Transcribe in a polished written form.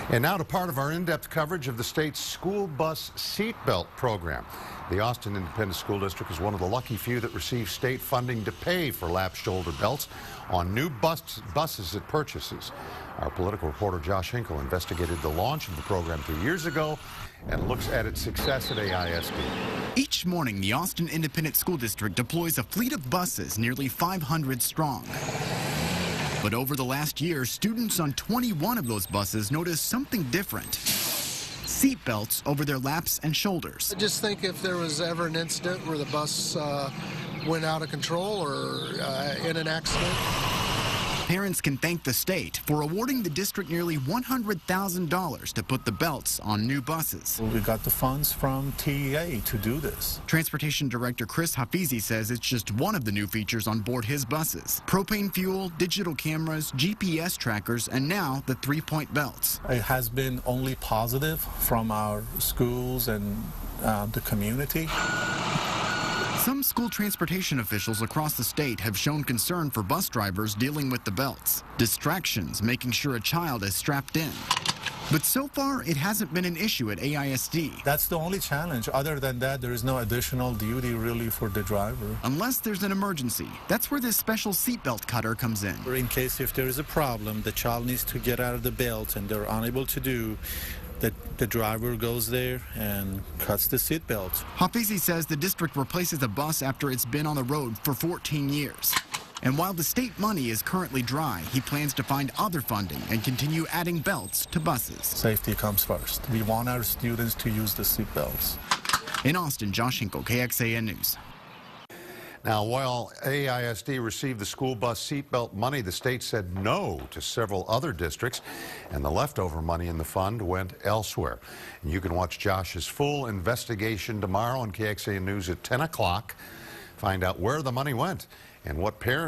And now to part of our in-depth coverage of the state's school bus seatbelt program. The Austin Independent School District is one of the lucky few that receives state funding to pay for lap shoulder belts on new buses it purchases. Our political reporter Josh Hinkle investigated the launch of the program 2 years ago and looks at its success at AISD. Each morning, the Austin Independent School District deploys a fleet of buses nearly 500 strong. But over the last year, students on 21 of those buses noticed something different. Seatbelts over their laps and shoulders. I just think if there was ever an incident where the bus went out of control or in an accident. Parents can thank the state for awarding the district nearly $100,000 to put the belts on new buses. We got the funds from TEA to do this. Transportation Director Chris Hafizi says it's just one of the new features on board his buses. Propane fuel, digital cameras, GPS trackers, and now the three-point belts. It has been only positive from our schools and the community. Some school transportation officials across the state have shown concern for bus drivers dealing with the belts. Distractions, making sure a child is strapped in. But so far, it hasn't been an issue at AISD. That's the only challenge. Other than that, there is no additional duty really for the driver. Unless there's an emergency. That's where this special seatbelt cutter comes in. In case if there is a problem, the child needs to get out of the belt and they're unable to do, the driver goes there and cuts the seat belt. Hafizi says the district replaces a bus after it's been on the road for 14 years. And while the state money is currently dry, he plans to find other funding and continue adding belts to buses. Safety comes first. We want our students to use the seat belts. In Austin, Josh Hinkle, KXAN News. Now, while AISD received the school bus seatbelt money, the state said no to several other districts, and the leftover money in the fund went elsewhere. And you can watch Josh's full investigation tomorrow on KXAN News at 10 o'clock. Find out where the money went and what parents